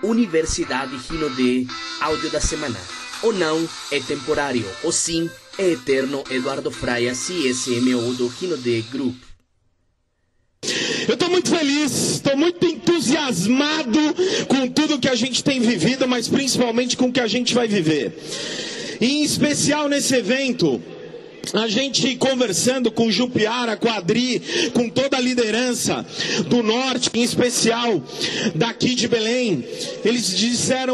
Universidade Rinodê, áudio da semana. Ou não, é temporário. Ou sim, é eterno. Eduardo Fraia, CSMO do Rinodê Group. Eu estou muito feliz, estou muito entusiasmado com tudo que a gente tem vivido, mas principalmente com o que a gente vai viver. E em especial nesse evento, a gente conversando com Jupiara, com a Adri, com toda a liderança do Norte, em especial daqui de Belém, eles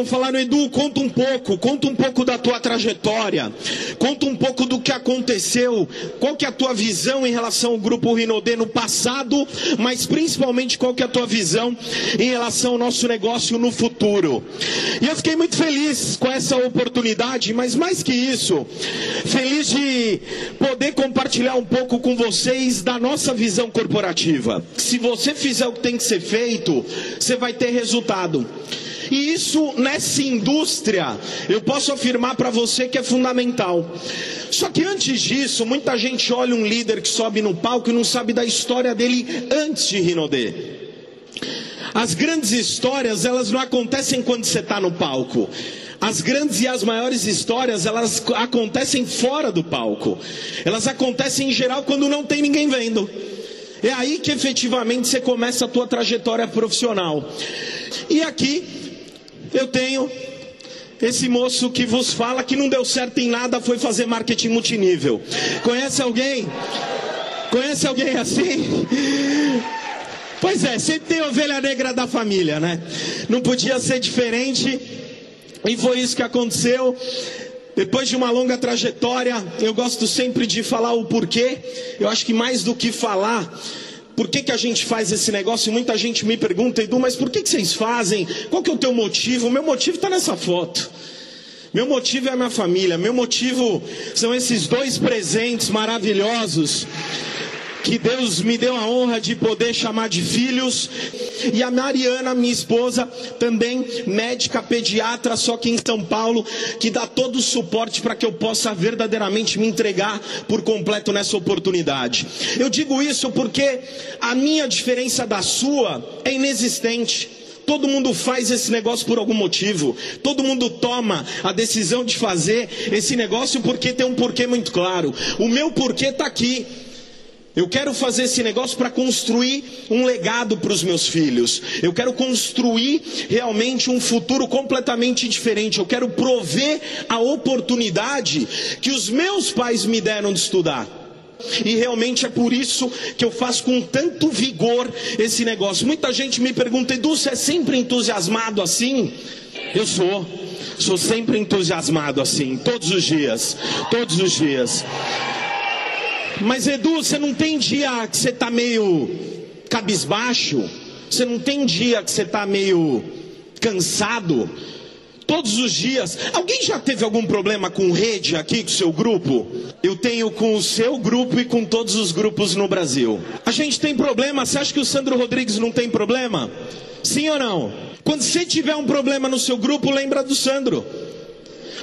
falaram, Edu, conta um pouco da tua trajetória, conta um pouco do que aconteceu, qual que é a tua visão em relação ao Grupo Rinodê no passado, mas principalmente qual que é a tua visão em relação ao nosso negócio no futuro. E eu fiquei muito feliz com essa oportunidade, mas mais que isso, feliz de poder compartilhar um pouco com vocês da nossa visão corporativa. Se você fizer o que tem que ser feito, você vai ter resultado. E isso, nessa indústria, eu posso afirmar para você que é fundamental. Só que antes disso, muita gente olha um líder que sobe no palco e não sabe da história dele antes de Rinodê. As grandes histórias, elas não acontecem quando você está no palco. As grandes e as maiores histórias, elas acontecem fora do palco. Elas acontecem em geral quando não tem ninguém vendo. É aí que efetivamente você começa a tua trajetória profissional. E aqui eu tenho esse moço que vos fala que não deu certo em nada, foi fazer marketing multinível. Conhece alguém? Conhece alguém assim? Pois é, sempre tem a ovelha negra da família, né? Não podia ser diferente. E foi isso que aconteceu. Depois de uma longa trajetória, eu gosto sempre de falar o porquê. Eu acho que mais do que falar, por que a gente faz esse negócio? Muita gente me pergunta, Edu, mas por que vocês fazem? Qual que é o teu motivo? O meu motivo está nessa foto. Meu motivo é a minha família. Meu motivo são esses dois presentes maravilhosos que Deus me deu a honra de poder chamar de filhos. E a Mariana, minha esposa, também médica, pediatra, só que em São Paulo, que dá todo o suporte para que eu possa verdadeiramente me entregar por completo nessa oportunidade. Eu digo isso porque a minha diferença da sua é inexistente. Todo mundo faz esse negócio por algum motivo. Todo mundo toma a decisão de fazer esse negócio porque tem um porquê muito claro. O meu porquê está aqui. Eu quero fazer esse negócio para construir um legado para os meus filhos. Eu quero construir realmente um futuro completamente diferente. Eu quero prover a oportunidade que os meus pais me deram de estudar. E realmente é por isso que eu faço com tanto vigor esse negócio. Muita gente me pergunta, Edu, você é sempre entusiasmado assim? Eu sou sempre entusiasmado assim, todos os dias. Mas Edu, você não tem dia que você está meio cabisbaixo? Você não tem dia que você está meio cansado? Todos os dias. Alguém já teve algum problema com rede aqui com o seu grupo? Eu tenho com o seu grupo e com todos os grupos no Brasil. A gente tem problema. Você acha que o Sandro Rodrigues não tem problema? Sim ou não? Quando você tiver um problema no seu grupo, lembra do Sandro.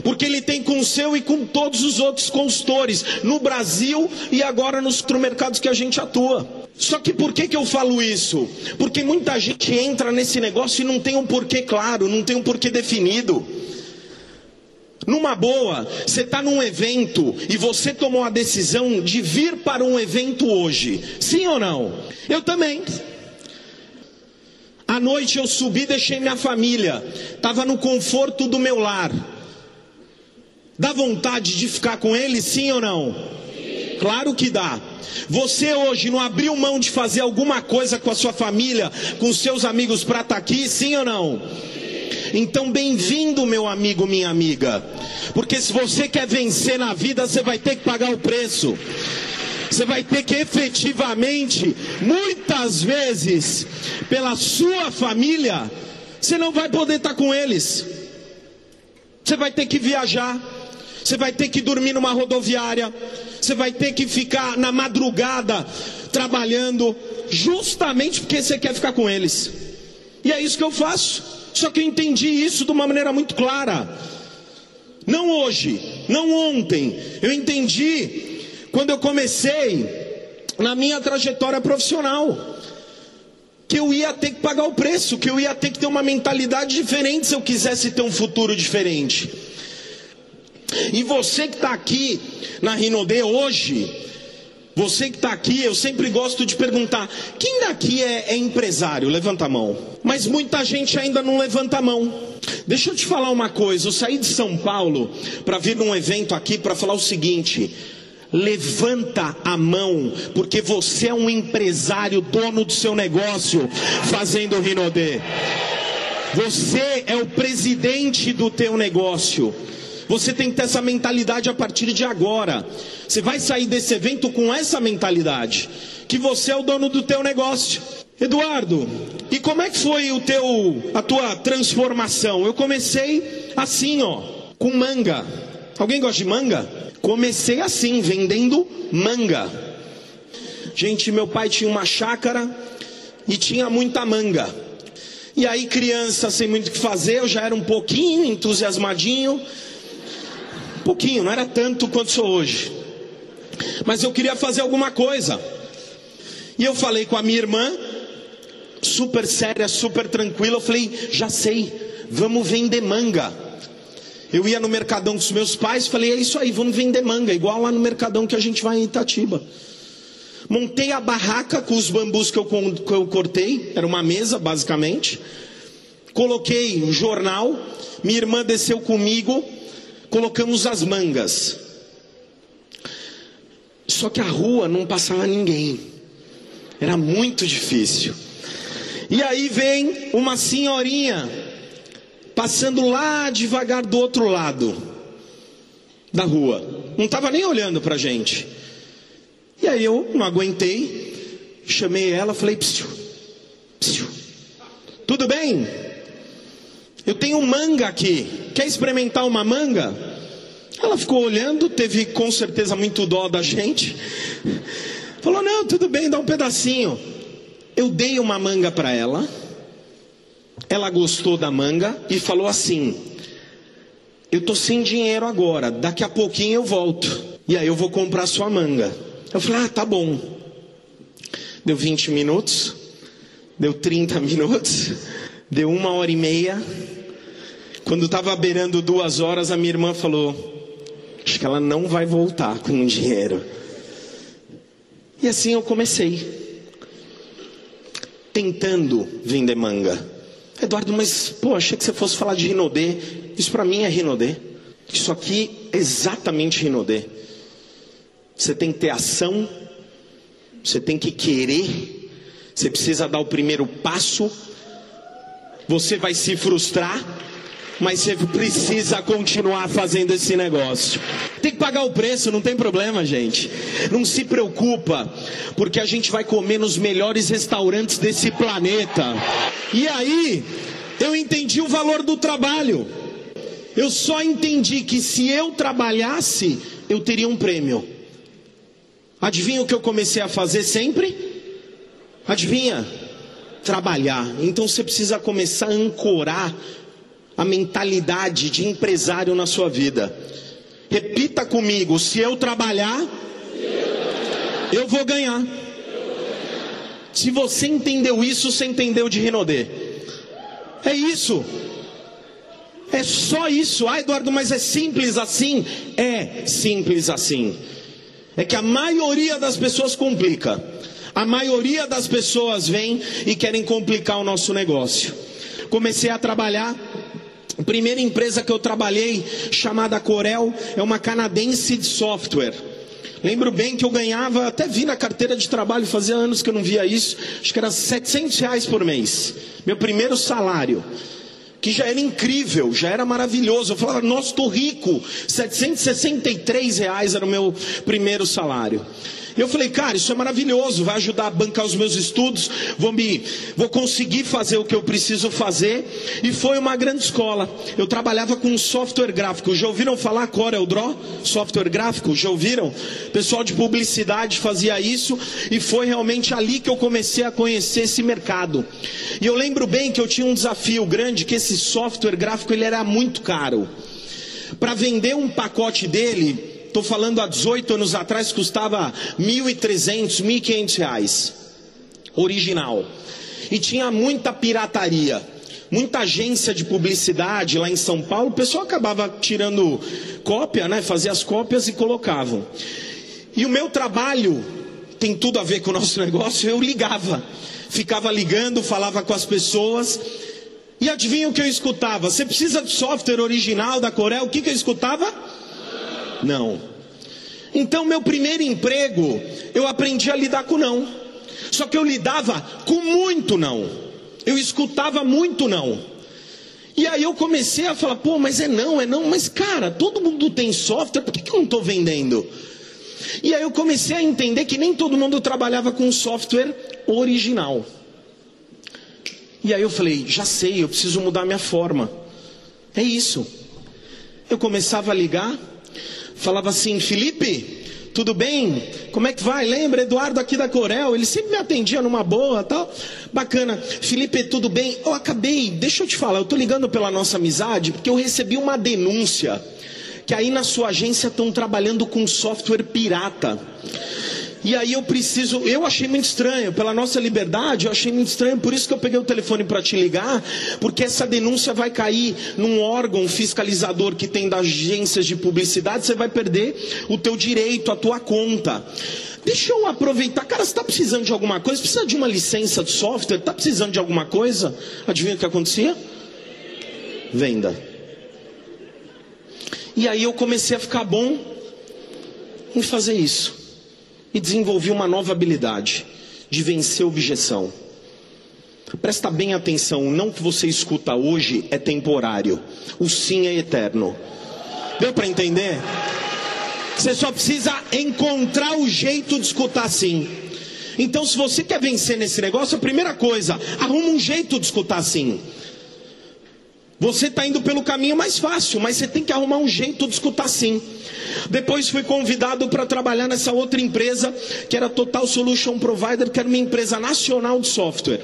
Porque ele tem com o seu e com todos os outros consultores no Brasil e agora nos mercados que a gente atua. Só que por que eu falo isso? Porque muita gente entra nesse negócio e não tem um porquê claro, não tem um porquê definido. Numa boa, você está num evento e você tomou a decisão de vir para um evento hoje. Sim ou não? Eu também. À noite eu subi, deixei minha família. Estava no conforto do meu lar. Dá vontade de ficar com ele, sim ou não? Sim. Claro que dá. Você hoje não abriu mão de fazer alguma coisa com a sua família, com os seus amigos para estar aqui, sim ou não? Sim. Então bem-vindo, meu amigo, minha amiga. Porque se você quer vencer na vida, você vai ter que pagar o preço. Você vai ter que efetivamente, muitas vezes, pela sua família, você não vai poder estar com eles. Você vai ter que viajar. Você vai ter que dormir numa rodoviária. Você vai ter que ficar na madrugada trabalhando, justamente porque você quer ficar com eles. E é isso que eu faço. Só que eu entendi isso de uma maneira muito clara. Não hoje, não ontem. Eu entendi quando eu comecei na minha trajetória profissional. que eu ia ter que pagar o preço, que eu ia ter que ter uma mentalidade diferente se eu quisesse ter um futuro diferente. E você que está aqui na Rinode hoje, você que está aqui, eu sempre gosto de perguntar, quem daqui é empresário? Levanta a mão. Mas muita gente ainda não levanta a mão. Deixa eu te falar uma coisa, eu saí de São Paulo para vir num evento aqui para falar o seguinte: levanta a mão, porque você é um empresário, dono do seu negócio, fazendo Rinode. Você é o presidente do teu negócio. Você tem que ter essa mentalidade a partir de agora. Você vai sair desse evento com essa mentalidade, que você é o dono do teu negócio. Eduardo, e como é que foi a tua transformação? Eu comecei assim, com manga. Alguém gosta de manga? Comecei assim, vendendo manga. Gente, meu pai tinha uma chácara e tinha muita manga. E aí, criança, sem muito o que fazer, eu já era um pouquinho entusiasmadinho. Um pouquinho, não era tanto quanto sou hoje. Mas eu queria fazer alguma coisa. E eu falei com a minha irmã, super séria, super tranquila. Eu falei, já sei, vamos vender manga. Eu ia no Mercadão com os meus pais, falei, é isso aí, vamos vender manga, igual lá no Mercadão que a gente vai em Itatiba. Montei a barraca com os bambus que eu cortei, era uma mesa basicamente. Coloquei um jornal, minha irmã desceu comigo, colocamos as mangas. Só que a rua não passava ninguém, era muito difícil. E aí vem uma senhorinha passando lá devagar do outro lado da rua, não estava nem olhando para a gente. E aí eu não aguentei, chamei ela, falei, psiu, psiu, tudo bem? Eu tenho manga aqui, quer experimentar uma manga? Ela ficou olhando, teve com certeza muito dó da gente, falou, não, tudo bem, dá um pedacinho. Eu dei uma manga para ela, ela gostou da manga e falou assim, eu tô sem dinheiro agora, daqui a pouquinho eu volto, e aí eu vou comprar sua manga. Eu falei, tá bom. Deu 20 minutos, deu 30 minutos, deu 1h30. Quando estava beirando 2 horas, a minha irmã falou, acho que ela não vai voltar com o dinheiro. E assim eu comecei, tentando vender manga. Eduardo, mas achei que você fosse falar de Rinode. Isso para mim é Rinode. Isso aqui é exatamente Rinode. Você tem que ter ação, você tem que querer, você precisa dar o primeiro passo. Você vai se frustrar, mas você precisa continuar fazendo esse negócio. Tem que pagar o preço, não tem problema, gente. Não se preocupa, porque a gente vai comer nos melhores restaurantes desse planeta. E aí, eu entendi o valor do trabalho. Eu só entendi que se eu trabalhasse, eu teria um prêmio. Adivinha o que eu comecei a fazer sempre? Adivinha? Trabalhar. Então você precisa começar a ancorar a mentalidade de empresário na sua vida. Repita comigo, se eu trabalhar, eu vou ganhar. Se você entendeu isso, você entendeu de Rinode. É isso. É só isso. Ah, Eduardo, mas é simples assim? É simples assim. É que a maioria das pessoas complica. A maioria das pessoas vem e querem complicar o nosso negócio. Comecei a trabalhar. A primeira empresa que eu trabalhei, chamada Corel, é uma canadense de software. Lembro bem que eu ganhava, até vi na carteira de trabalho, fazia anos que eu não via isso, acho que era R$700 por mês. Meu primeiro salário. Que já era incrível, já era maravilhoso. Eu falava, nossa, estou rico. R$763 era o meu primeiro salário. E eu falei, cara, isso é maravilhoso, vai ajudar a bancar os meus estudos, vou conseguir fazer o que eu preciso fazer. E foi uma grande escola. Eu trabalhava com software gráfico. Já ouviram falar CorelDRAW? Software gráfico, já ouviram? Pessoal de publicidade fazia isso. E foi realmente ali que eu comecei a conhecer esse mercado. E eu lembro bem que eu tinha um desafio grande, que esse software gráfico ele era muito caro. Para vender um pacote dele, estou falando há 18 anos atrás, custava R$1.300, R$1.500, original. e tinha muita pirataria. Muita agência de publicidade lá em São Paulo, o pessoal acabava tirando cópia, né? Fazia as cópias e colocavam. E o meu trabalho tem tudo a ver com o nosso negócio, eu ligava. Ficava ligando, falava com as pessoas. E adivinha o que eu escutava? Você precisa de software original da Corel? O que eu escutava? Não. Então, meu primeiro emprego, eu aprendi a lidar com não. Só que eu lidava com muito não. Eu escutava muito não. E aí eu comecei a falar, pô, mas é não. Mas cara, todo mundo tem software, por que eu não estou vendendo? E aí eu comecei a entender que nem todo mundo trabalhava com software original. E aí eu falei, já sei, eu preciso mudar minha forma. É isso. Eu começava a ligar, falava assim, Felipe, tudo bem? Como é que vai? Lembra, Eduardo aqui da Corel, ele sempre me atendia numa boa, tal. Bacana. Felipe, tudo bem? Eu acabei, deixa eu te falar, eu tô ligando pela nossa amizade, porque eu recebi uma denúncia, que aí na sua agência estão trabalhando com software pirata. E aí eu achei muito estranho, pela nossa liberdade, eu achei muito estranho, por isso que eu peguei o telefone para te ligar, porque essa denúncia vai cair num órgão fiscalizador que tem das agências de publicidade, você vai perder o teu direito, a tua conta. Deixa eu aproveitar, cara, você está precisando de alguma coisa? Precisa de uma licença de software? Está precisando de alguma coisa? Adivinha o que acontecia? Venda. E aí eu comecei a ficar bom em fazer isso. E desenvolvi uma nova habilidade de vencer a objeção. Presta bem atenção, o não que você escuta hoje é temporário, o sim é eterno. Deu para entender? Você só precisa encontrar o jeito de escutar sim. Então se você quer vencer nesse negócio, a primeira coisa, arruma um jeito de escutar sim. Você está indo pelo caminho mais fácil, mas você tem que arrumar um jeito de escutar sim. Depois fui convidado para trabalhar nessa outra empresa, que era Total Solution Provider, que era uma empresa nacional de software.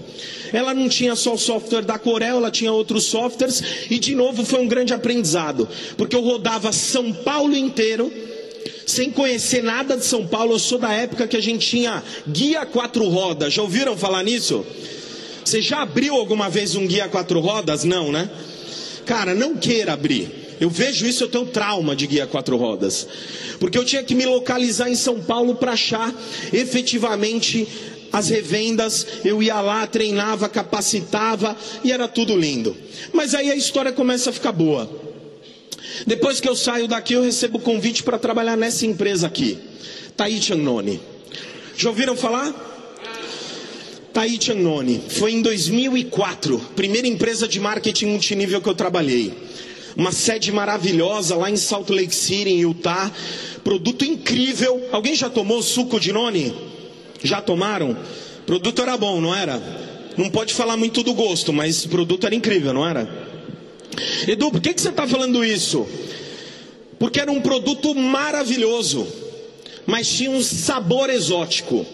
Ela não tinha só o software da Corel, ela tinha outros softwares, e de novo foi um grande aprendizado, porque eu rodava São Paulo inteiro, sem conhecer nada de São Paulo. Eu sou da época que a gente tinha guia 4 rodas, já ouviram falar nisso? Você já abriu alguma vez um guia 4 rodas? Não, né? Cara, não queira abrir. Eu vejo isso, eu tenho trauma de guia 4 rodas. Porque eu tinha que me localizar em São Paulo para achar efetivamente as revendas. Eu ia lá, treinava, capacitava e era tudo lindo. Mas aí a história começa a ficar boa. Depois que eu saio daqui, eu recebo convite para trabalhar nessa empresa aqui. Taichi Annoni. Já ouviram falar? Taichi Annoni. Foi em 2004. Primeira empresa de marketing multinível que eu trabalhei. Uma sede maravilhosa lá em Salt Lake City, em Utah. Produto incrível. Alguém já tomou suco de noni? Já tomaram? O produto era bom, não era? Não pode falar muito do gosto, mas o produto era incrível, não era? Edu, por que você está falando isso? Porque era um produto maravilhoso, mas tinha um sabor exótico.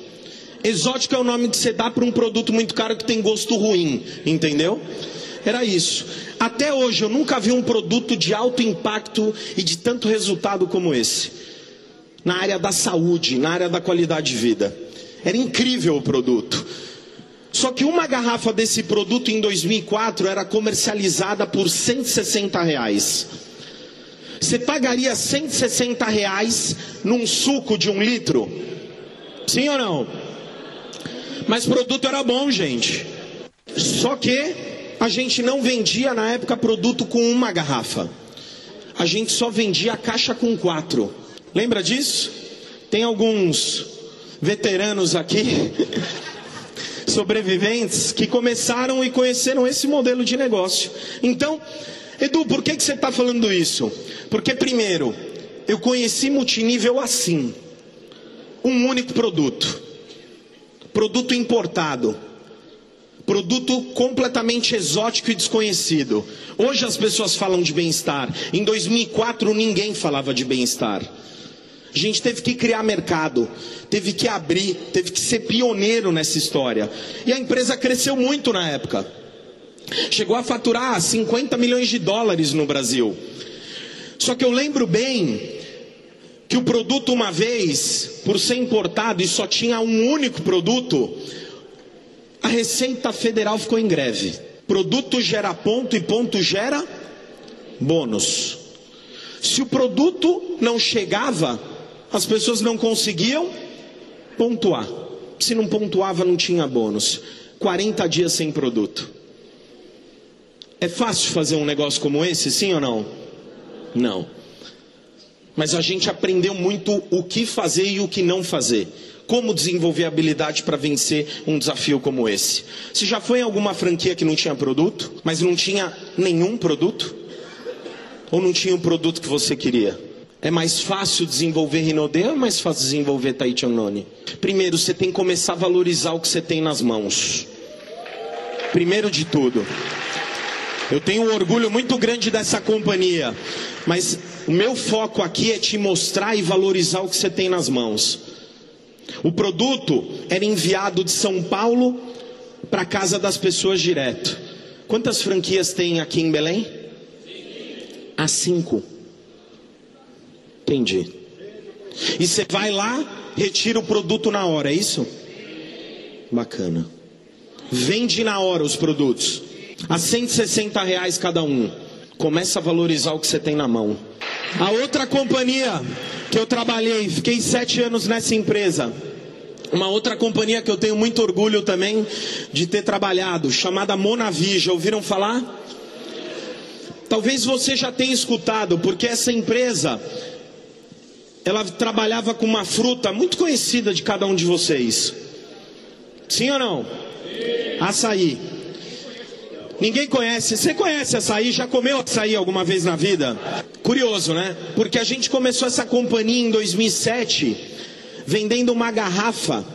Exótico é o nome que você dá para um produto muito caro que tem gosto ruim, entendeu? Era isso. Até hoje eu nunca vi um produto de alto impacto e de tanto resultado como esse. Na área da saúde, na área da qualidade de vida. Era incrível o produto. Só que uma garrafa desse produto em 2004 era comercializada por R$160. Você pagaria R$160 num suco de 1 litro? Sim ou não? Mas o produto era bom, gente. Só que a gente não vendia na época produto com uma garrafa. A gente só vendia a caixa com 4. Lembra disso? Tem alguns veteranos aqui, sobreviventes, que começaram e conheceram esse modelo de negócio. Então, Edu, por que você está falando isso? Porque primeiro, eu conheci multinível assim. Um único produto. Produto importado. Produto completamente exótico e desconhecido. Hoje as pessoas falam de bem-estar. Em 2004 ninguém falava de bem-estar. A gente teve que criar mercado, teve que abrir, teve que ser pioneiro nessa história. E a empresa cresceu muito na época. Chegou a faturar $50 milhões no Brasil. Só que eu lembro bem que o produto, uma vez, por ser importado e só tinha um único produto, A Receita Federal ficou em greve. Produto gera ponto e ponto gera bônus. Se o produto não chegava, as pessoas não conseguiam pontuar. Se não pontuava, não tinha bônus. 40 dias sem produto. É fácil fazer um negócio como esse, sim ou não? Não. Mas a gente aprendeu muito o que fazer e o que não fazer. Como desenvolver habilidade para vencer um desafio como esse. Você já foi em alguma franquia que não tinha produto, mas não tinha nenhum produto? Ou não tinha o produto que você queria? É mais fácil desenvolver Rinode ou é mais fácil desenvolver Taichung Noni? Primeiro, você tem que começar a valorizar o que você tem nas mãos. Primeiro de tudo. Eu tenho um orgulho muito grande dessa companhia, mas o meu foco aqui é te mostrar e valorizar o que você tem nas mãos. O produto era enviado de São Paulo para a casa das pessoas direto. Quantas franquias tem aqui em Belém? Há 5. Entendi. E você vai lá, retira o produto na hora, é isso? Bacana. Vende na hora os produtos. A R$160 cada um. Começa a valorizar o que você tem na mão. A outra companhia que eu trabalhei, fiquei 7 anos nessa empresa. Uma outra companhia que eu tenho muito orgulho também de ter trabalhado, chamada Monavi. Já ouviram falar? Talvez você já tenha escutado, porque essa empresa, ela trabalhava com uma fruta muito conhecida de cada um de vocês. Sim ou não? Açaí. Ninguém conhece. Você conhece açaí? Já comeu açaí alguma vez na vida? Curioso, né? Porque a gente começou essa companhia em 2007, vendendo uma garrafa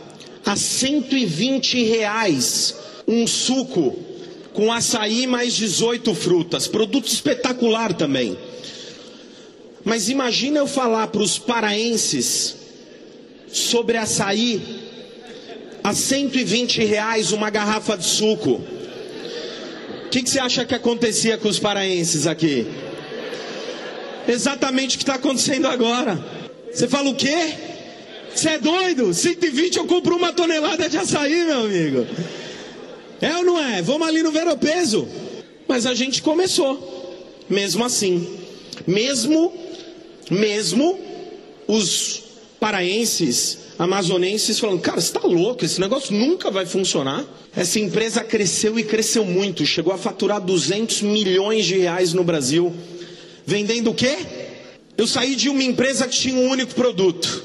a R$120, um suco com açaí mais 18 frutas. Produto espetacular também. Mas imagina eu falar para os paraenses sobre açaí a R$120 uma garrafa de suco. O que você acha que acontecia com os paraenses aqui? Exatamente o que está acontecendo agora. Você fala o quê? Você é doido? 120 eu compro 1 tonelada de açaí, meu amigo. É ou não é? Vamos ali no Veropeso. Mas a gente começou. Mesmo assim. Mesmo os paraenses, amazonenses falando, cara, você está louco, esse negócio nunca vai funcionar. Essa empresa cresceu e cresceu muito. Chegou a faturar R$200 milhões no Brasil. Vendendo o quê? Eu saí de uma empresa que tinha um único produto.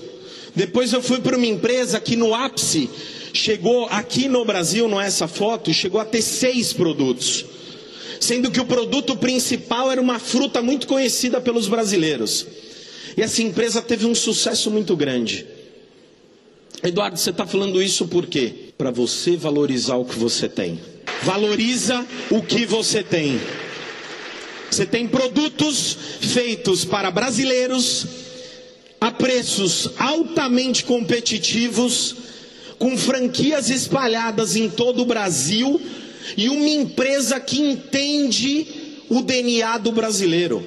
Depois eu fui para uma empresa que no ápice chegou aqui no Brasil, não é essa foto, chegou a ter 6 produtos. Sendo que o produto principal era uma fruta muito conhecida pelos brasileiros. E essa empresa teve um sucesso muito grande. Eduardo, você está falando isso por quê? Para você valorizar o que você tem. Valoriza o que você tem. Você tem produtos feitos para brasileiros a preços altamente competitivos, com franquias espalhadas em todo o Brasil e uma empresa que entende o DNA do brasileiro.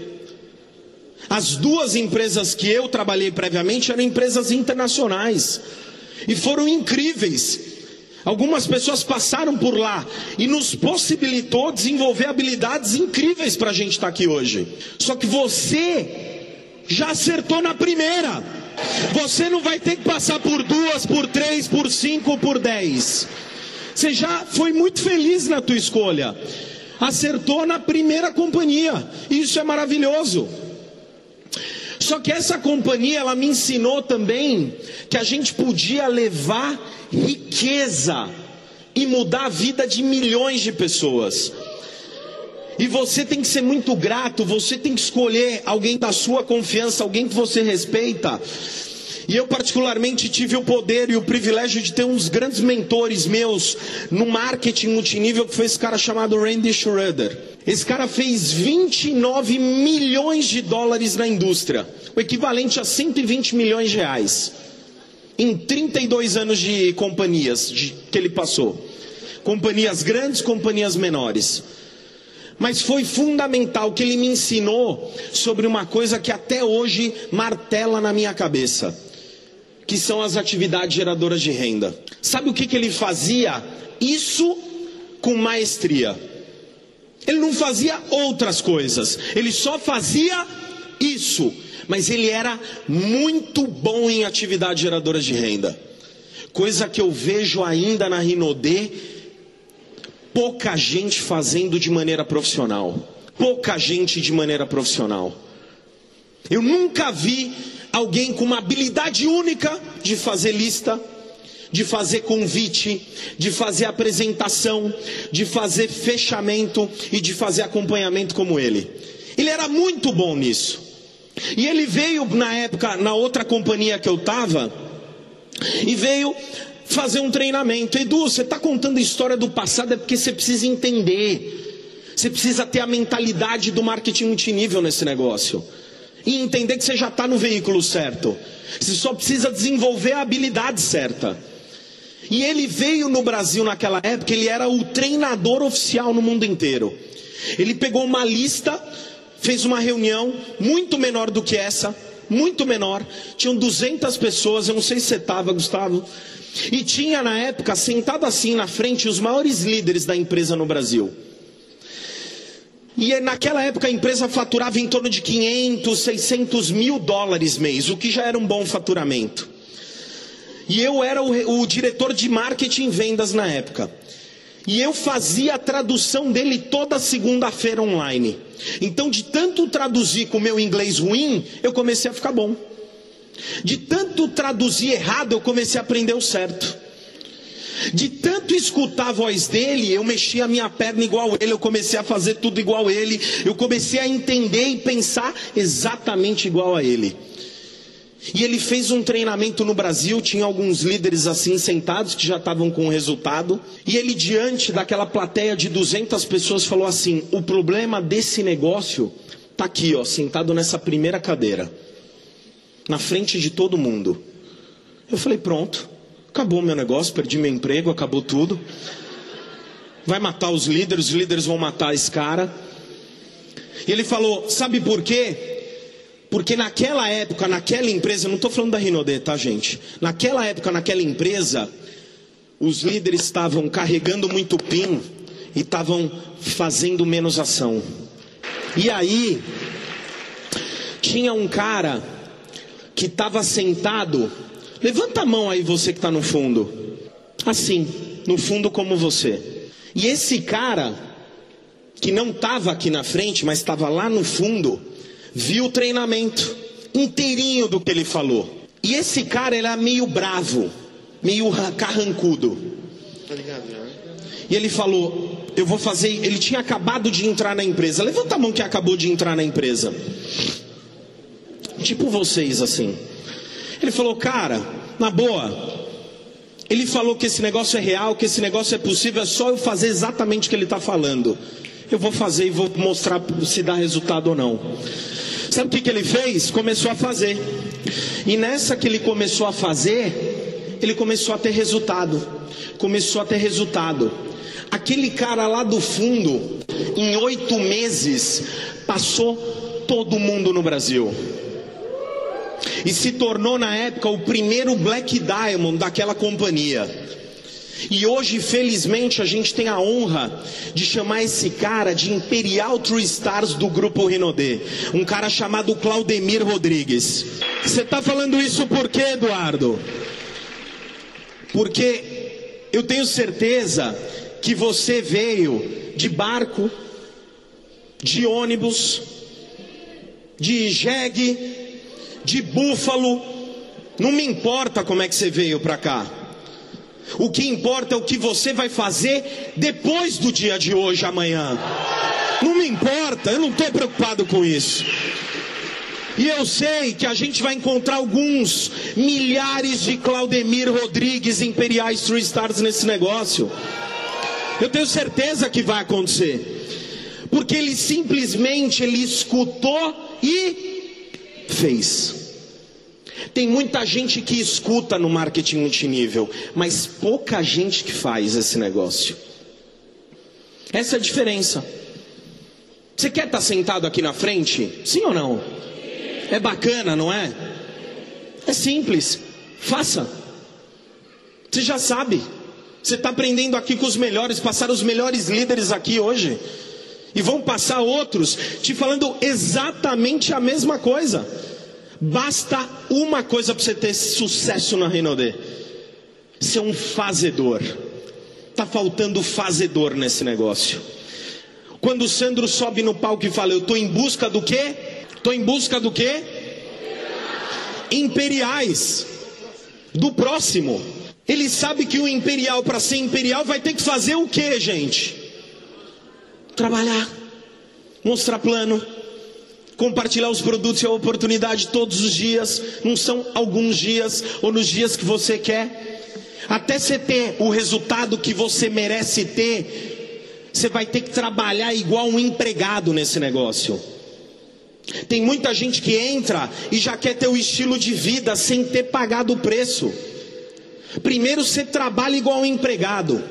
As 2 empresas que eu trabalhei previamente eram empresas internacionais e foram incríveis. Algumas pessoas passaram por lá e nos possibilitou desenvolver habilidades incríveis para a gente estar aqui hoje. Só que você já acertou na primeira. Você não vai ter que passar por 2, por 3, por 5, por 10. Você já foi muito feliz na tua escolha. Acertou na primeira companhia. Isso é maravilhoso. Só que essa companhia, ela me ensinou também que a gente podia levar riqueza e mudar a vida de milhões de pessoas. E você tem que ser muito grato, você tem que escolher alguém da sua confiança, alguém que você respeita. E eu particularmente tive o poder e o privilégio de ter uns grandes mentores meus no marketing multinível, que foi esse cara chamado Randy Schroeder. Esse cara fez 29 milhões de dólares na indústria, o equivalente a 120 milhões de reais, em 32 anos de companhias que ele passou. Companhias grandes, companhias menores. Mas foi fundamental que ele me ensinou sobre uma coisa que até hoje martela na minha cabeça, que são as atividades geradoras de renda. Sabe o que ele fazia? Isso com maestria. Ele não fazia outras coisas, ele só fazia isso. Mas ele era muito bom em atividades geradoras de renda. Coisa que eu vejo ainda na Rinodê, pouca gente fazendo de maneira profissional. Pouca gente de maneira profissional. Eu nunca vi alguém com uma habilidade única de fazer lista, de fazer convite, de fazer apresentação, de fazer fechamento e de fazer acompanhamento como ele. Ele era muito bom nisso. E ele veio na época, na outra companhia que eu estava, e veio fazer um treinamento. Edu, você está contando a história do passado, é porque você precisa entender. Você precisa ter a mentalidade do marketing multinível nesse negócio. E entender que você já está no veículo certo. Você só precisa desenvolver a habilidade certa. E ele veio no Brasil naquela época, ele era o treinador oficial no mundo inteiro. Ele pegou uma lista, fez uma reunião muito menor do que essa, muito menor. Tinham 200 pessoas, eu não sei se você estava, Gustavo. E tinha na época, sentado assim na frente, os maiores líderes da empresa no Brasil. E naquela época a empresa faturava em torno de 500, 600 mil dólares mês, o que já era um bom faturamento. E eu era o diretor de marketing e vendas na época. E eu fazia a tradução dele toda segunda-feira online. Então, de tanto traduzir com o meu inglês ruim, eu comecei a ficar bom. De tanto traduzir errado, eu comecei a aprender o certo. De tanto escutar a voz dele, eu mexia a minha perna igual ele, eu comecei a fazer tudo igual ele, eu comecei a entender e pensar exatamente igual a ele. E ele fez um treinamento no Brasil, tinha alguns líderes assim sentados que já estavam com o resultado, e ele diante daquela plateia de 200 pessoas falou assim: o problema desse negócio está aqui, ó, sentado nessa primeira cadeira, na frente de todo mundo. Eu falei, pronto, acabou meu negócio, perdi meu emprego, acabou tudo. Vai matar os líderes vão matar esse cara. E ele falou, sabe por quê? Porque naquela época, naquela empresa, não estou falando da Rinodê, tá, gente? Naquela época, naquela empresa, os líderes estavam carregando muito PIN e estavam fazendo menos ação. E aí, tinha um cara que estava sentado, levanta a mão aí você que está no fundo, assim, no fundo como você. E esse cara, que não estava aqui na frente, mas estava lá no fundo, viu o treinamento inteirinho do que ele falou. E esse cara era meio bravo, meio carrancudo. E ele falou, eu vou fazer... Ele tinha acabado de entrar na empresa. Levanta a mão que acabou de entrar na empresa. Tipo vocês assim. Ele falou, cara, na boa, ele falou que esse negócio é real, que esse negócio é possível, é só eu fazer exatamente o que ele está falando. Eu vou fazer e vou mostrar se dá resultado ou não. Sabe o que ele fez? Começou a fazer. E nessa que ele começou a fazer, ele começou a ter resultado. Começou a ter resultado. Aquele cara lá do fundo, em 8 meses, passou todo mundo no Brasil. E se tornou na época o primeiro Black Diamond daquela companhia. E hoje, felizmente, a gente tem a honra de chamar esse cara de Imperial True Stars do Grupo Rinodê. Um cara chamado Claudemir Rodrigues. Você está falando isso por quê, Eduardo? Porque eu tenho certeza que você veio de barco, de ônibus, de jegue, de búfalo. Não me importa como é que você veio para cá. O que importa é o que você vai fazer depois do dia de hoje, amanhã. Não me importa, eu não estou preocupado com isso. E eu sei que a gente vai encontrar alguns milhares de Claudemir Rodrigues Imperiais True Stars nesse negócio. Eu tenho certeza que vai acontecer. Porque ele simplesmente escutou e fez. Tem muita gente que escuta no marketing multinível, mas pouca gente que faz esse negócio. Essa é a diferença. Você quer estar sentado aqui na frente? Sim ou não? É bacana, não é? É simples. Faça. Você já sabe. Você está aprendendo aqui com os melhores, passaram os melhores líderes aqui hoje. E vão passar outros te falando exatamente a mesma coisa. Basta uma coisa para você ter sucesso na Renaudê: ser um fazedor. Está faltando fazedor nesse negócio. Quando o Sandro sobe no palco e fala: eu estou em busca do quê? Estou em busca do quê? Imperiais. Do próximo. Ele sabe que o imperial, para ser imperial, vai ter que fazer o quê, gente? Trabalhar, mostrar plano, compartilhar os produtos e a oportunidade todos os dias. Não são alguns dias ou nos dias que você quer. Até você ter o resultado que você merece ter, você vai ter que trabalhar igual um empregado nesse negócio. Tem muita gente que entra e já quer ter o estilo de vida sem ter pagado o preço. Primeiro você trabalha igual um empregado,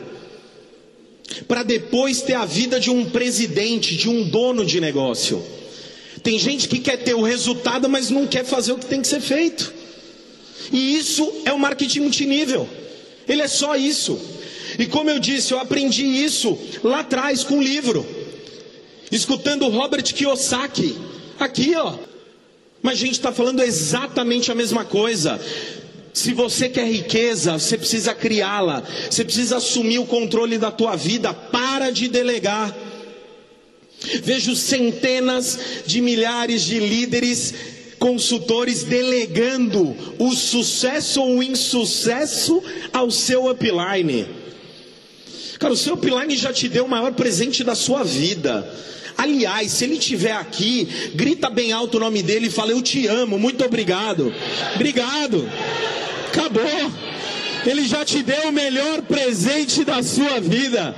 para depois ter a vida de um presidente, de um dono de negócio. Tem gente que quer ter o resultado, mas não quer fazer o que tem que ser feito. E isso é o marketing multinível. Ele é só isso. E como eu disse, eu aprendi isso lá atrás com um livro, escutando o Robert Kiyosaki. Aqui, ó. Mas a gente está falando exatamente a mesma coisa. Se você quer riqueza, você precisa criá-la. Você precisa assumir o controle da tua vida. Para de delegar. Vejo centenas de milhares de líderes, consultores delegando o sucesso ou o insucesso ao seu upline. Cara, o seu upline já te deu o maior presente da sua vida. Aliás, se ele estiver aqui, grita bem alto o nome dele e fala: eu te amo, muito obrigado. Obrigado. Acabou. Ele já te deu o melhor presente da sua vida.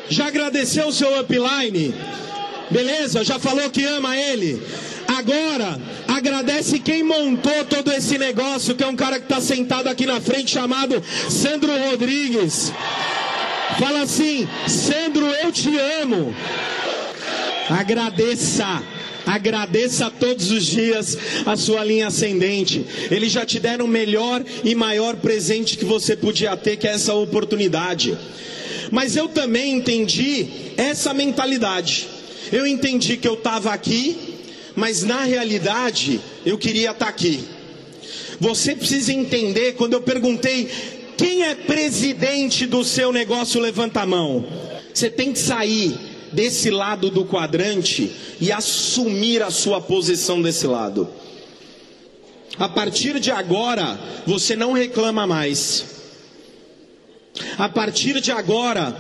Já agradeceu o seu upline? Beleza? Já falou que ama ele? Agora, agradece quem montou todo esse negócio, que é um cara que está sentado aqui na frente, chamado Sandro Rodrigues. Fala assim: Sandro, eu te amo. Agradeça todos os dias a sua linha ascendente. Eles já te deram o melhor e maior presente que você podia ter, que é essa oportunidade. Mas eu também entendi essa mentalidade. Eu entendi que eu estava aqui, mas na realidade eu queria estar aqui. Você precisa entender, quando eu perguntei quem é presidente do seu negócio, levanta a mão. Você tem que sair desse lado do quadrante e assumir a sua posição desse lado. A partir de agora, você não reclama mais. A partir de agora,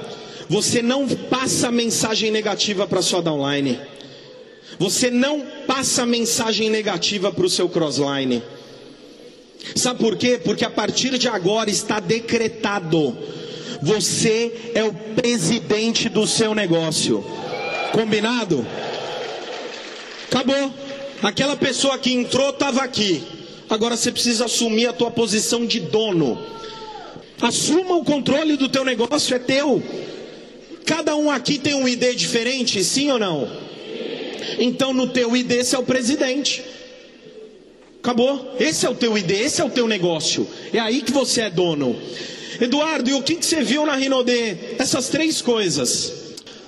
você não passa mensagem negativa para sua downline. Você não passa mensagem negativa para o seu crossline. Sabe por quê? Porque a partir de agora está decretado: você é o presidente do seu negócio. Combinado? Acabou. Aquela pessoa que entrou estava aqui. Agora você precisa assumir a tua posição de dono. Assuma o controle do teu negócio, é teu. Cada um aqui tem um ID diferente, sim ou não? Então no teu ID você é o presidente. Acabou. Esse é o teu ID, esse é o teu negócio. É aí que você é dono. Eduardo, e o que você viu na Renaudê? Essas três coisas.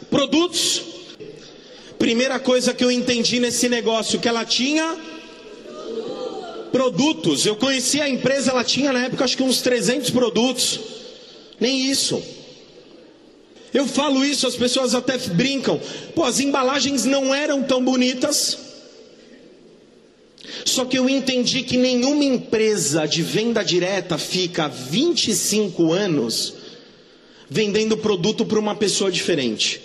Produtos. Primeira coisa que eu entendi nesse negócio, que ela tinha produtos. Eu conheci a empresa, ela tinha na época acho que uns 300 produtos. Nem isso. Eu falo isso, as pessoas até brincam. Pô, as embalagens não eram tão bonitas. Só que eu entendi que nenhuma empresa de venda direta fica 25 anos vendendo produto para uma pessoa diferente.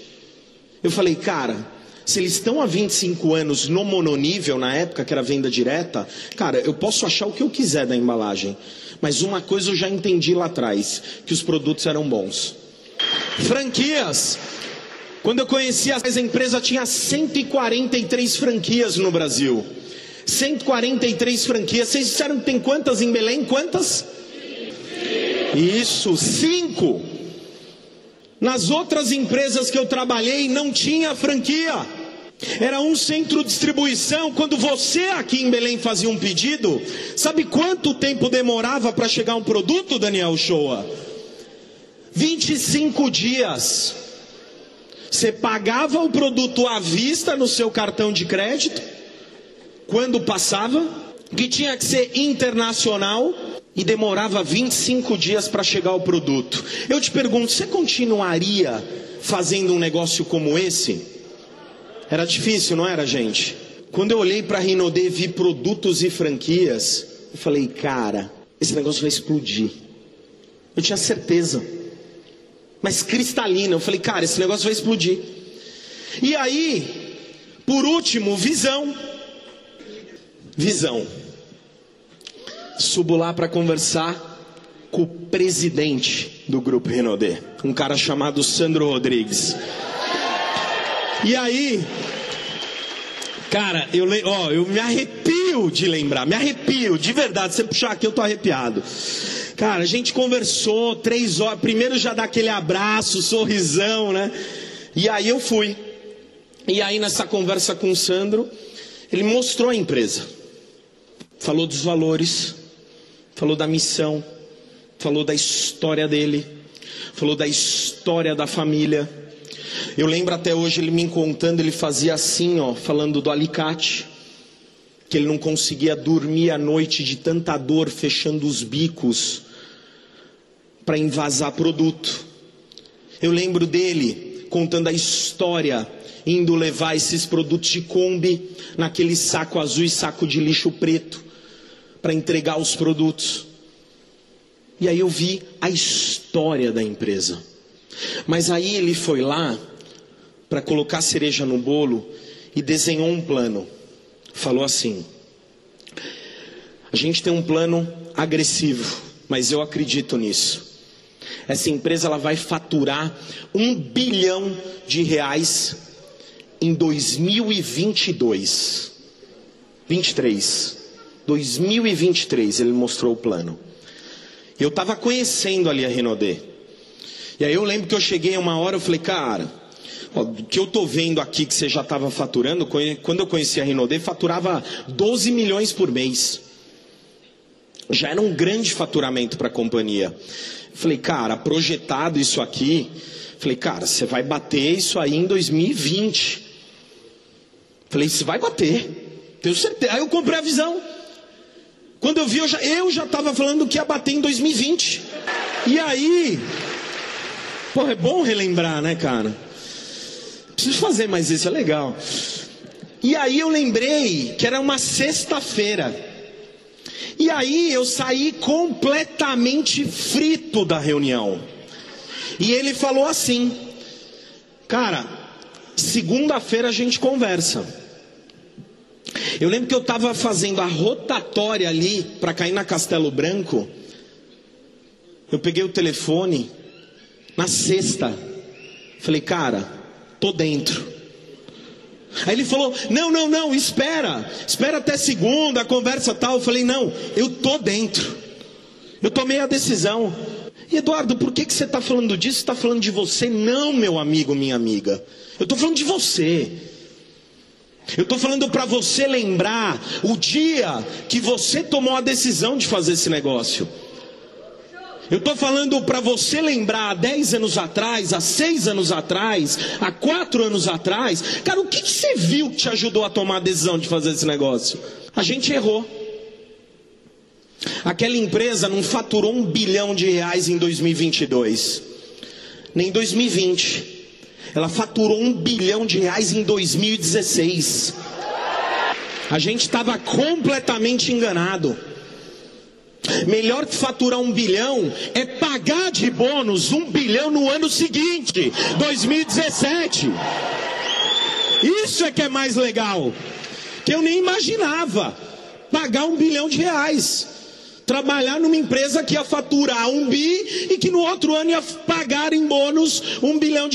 Eu falei, cara, se eles estão há 25 anos no mononível, na época que era venda direta, cara, eu posso achar o que eu quiser da embalagem. Mas uma coisa eu já entendi lá atrás, que os produtos eram bons. Franquias. Quando eu conheci essa empresa, tinha 143 franquias no Brasil. 143 franquias. Vocês disseram que tem quantas em Belém? Quantas? Isso, 5. Nas outras empresas que eu trabalhei não tinha franquia. Era um centro de distribuição. Quando você aqui em Belém fazia um pedido, sabe quanto tempo demorava para chegar um produto, Daniel Shoa? 25 dias. Você pagava o produto à vista no seu cartão de crédito, quando passava, que tinha que ser internacional e demorava 25 dias para chegar o produto. Eu te pergunto, você continuaria fazendo um negócio como esse? Era difícil, não era, gente? Quando eu olhei para a Rinodê e vi produtos e franquias, eu falei, cara, esse negócio vai explodir. Eu tinha certeza. Mas cristalina, eu falei, cara, esse negócio vai explodir. E aí, por último, visão. Subo lá para conversar com o presidente do Grupo Rinodê, um cara chamado Sandro Rodrigues. E aí, cara, eu me arrepio de lembrar, me arrepio, de verdade, se você puxar aqui eu tô arrepiado. Cara, a gente conversou 3 horas, primeiro já dá aquele abraço, sorrisão, né? E aí eu fui. E aí nessa conversa com o Sandro, ele mostrou a empresa. Falou dos valores, falou da missão, falou da história dele, falou da história da família. Eu lembro até hoje ele me contando, ele fazia assim, ó, falando do alicate, que ele não conseguia dormir à noite de tanta dor, fechando os bicos para envasar produto. Eu lembro dele contando a história, indo levar esses produtos de Kombi naquele saco azul e saco de lixo preto para entregar os produtos. E aí eu vi a história da empresa. Mas aí ele foi lá para colocar cereja no bolo e desenhou um plano. Falou assim: a gente tem um plano agressivo, mas eu acredito nisso. Essa empresa ela vai faturar R$1 bilhão em 2023. 2023 ele mostrou o plano. Eu estava conhecendo ali a Rinodê. E aí eu lembro que eu cheguei uma hora, eu falei, cara, o que eu tô vendo aqui que você já estava faturando, quando eu conheci a Rinodê, faturava 12 milhões por mês. Já era um grande faturamento para a companhia. Eu falei, cara, projetado isso aqui, falei, cara, você vai bater isso aí em 2020. Falei, você vai bater, tenho certeza. Aí eu comprei a visão. Quando eu vi, eu já estava falando que ia bater em 2020. E aí, porra, é bom relembrar, né, cara? Preciso fazer mais isso, é legal. E aí eu lembrei que era uma sexta-feira. E aí eu saí completamente frito da reunião. E ele falou assim, cara, segunda-feira a gente conversa. Eu lembro que eu estava fazendo a rotatória ali para cair na Castelo Branco. Eu peguei o telefone na sexta. Falei, cara, tô dentro. Aí ele falou, não, espera até segunda, a conversa tal. Eu falei, não, eu tô dentro. Eu tomei a decisão. E Eduardo, por que você está falando disso? Você está falando de você? Não, meu amigo, minha amiga. Eu estou falando de você. Eu estou falando para você lembrar o dia que você tomou a decisão de fazer esse negócio. Eu estou falando para você lembrar há 10 anos atrás, há 6 anos atrás, há 4 anos atrás. Cara, o que você viu que te ajudou a tomar a decisão de fazer esse negócio? A gente errou. Aquela empresa não faturou R$1 bilhão em 2022, nem em 2020. Ela faturou R$1 bilhão em 2016. A gente estava completamente enganado. Melhor que faturar 1 bilhão é pagar de bônus 1 bilhão no ano seguinte, 2017. Isso é que é mais legal. Que eu nem imaginava pagar R$1 bilhão. Trabalhar numa empresa que ia faturar 1 bi e que no outro ano ia pagar em bônus R$1 bilhão.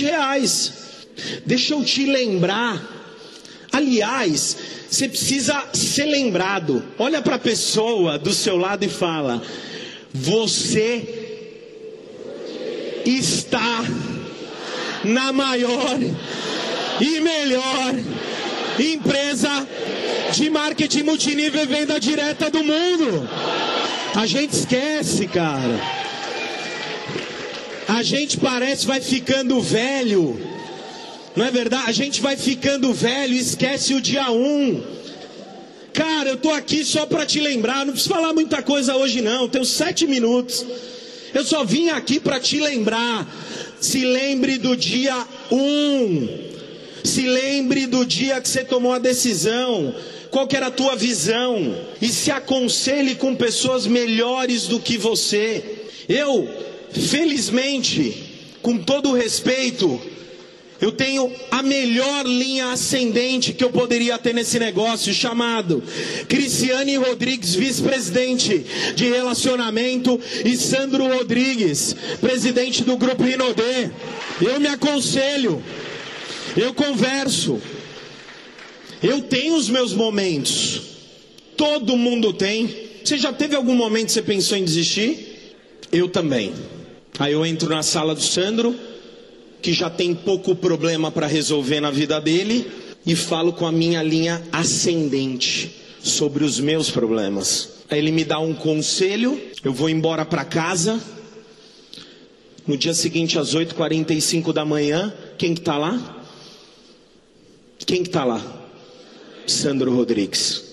Deixa eu te lembrar. Aliás, você precisa ser lembrado. Olha para a pessoa do seu lado e fala: você está na maior e melhor empresa de marketing multinível e venda direta do mundo. A gente esquece, cara. A A gente parece vai ficando velho. Não é verdade? A gente vai ficando velho e esquece o dia 1. Cara, eu tô aqui só para te lembrar. Não preciso falar muita coisa hoje não. Tenho 7 minutos. Eu só vim aqui para te lembrar. Se lembre do dia 1. Se lembre do dia que você tomou a decisão. Qual que era a tua visão? E se aconselhe com pessoas melhores do que você. Eu, felizmente, com todo o respeito, eu tenho a melhor linha ascendente que eu poderia ter nesse negócio, chamado Cristiane Rodrigues, vice-presidente de relacionamento, e Sandro Rodrigues, presidente do Grupo Rinodê. Eu me aconselho, eu converso, eu tenho os meus momentos, todo mundo tem. Você já teve algum momento que você pensou em desistir? Eu também. Aí eu entro na sala do Sandro, que já tem pouco problema para resolver na vida dele, e falo com a minha linha ascendente sobre os meus problemas. Aí ele me dá um conselho, eu vou embora para casa. No dia seguinte, às 8h45 da manhã, quem que tá lá? Quem que tá lá? Sandro Rodrigues.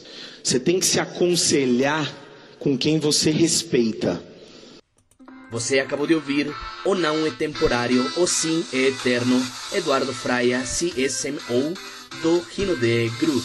Você tem que se aconselhar com quem você respeita. Você acabou de ouvir O Não é Temporário, O Sim é Eterno, Eduardo Fraia, CSMO, do Rinodê Group.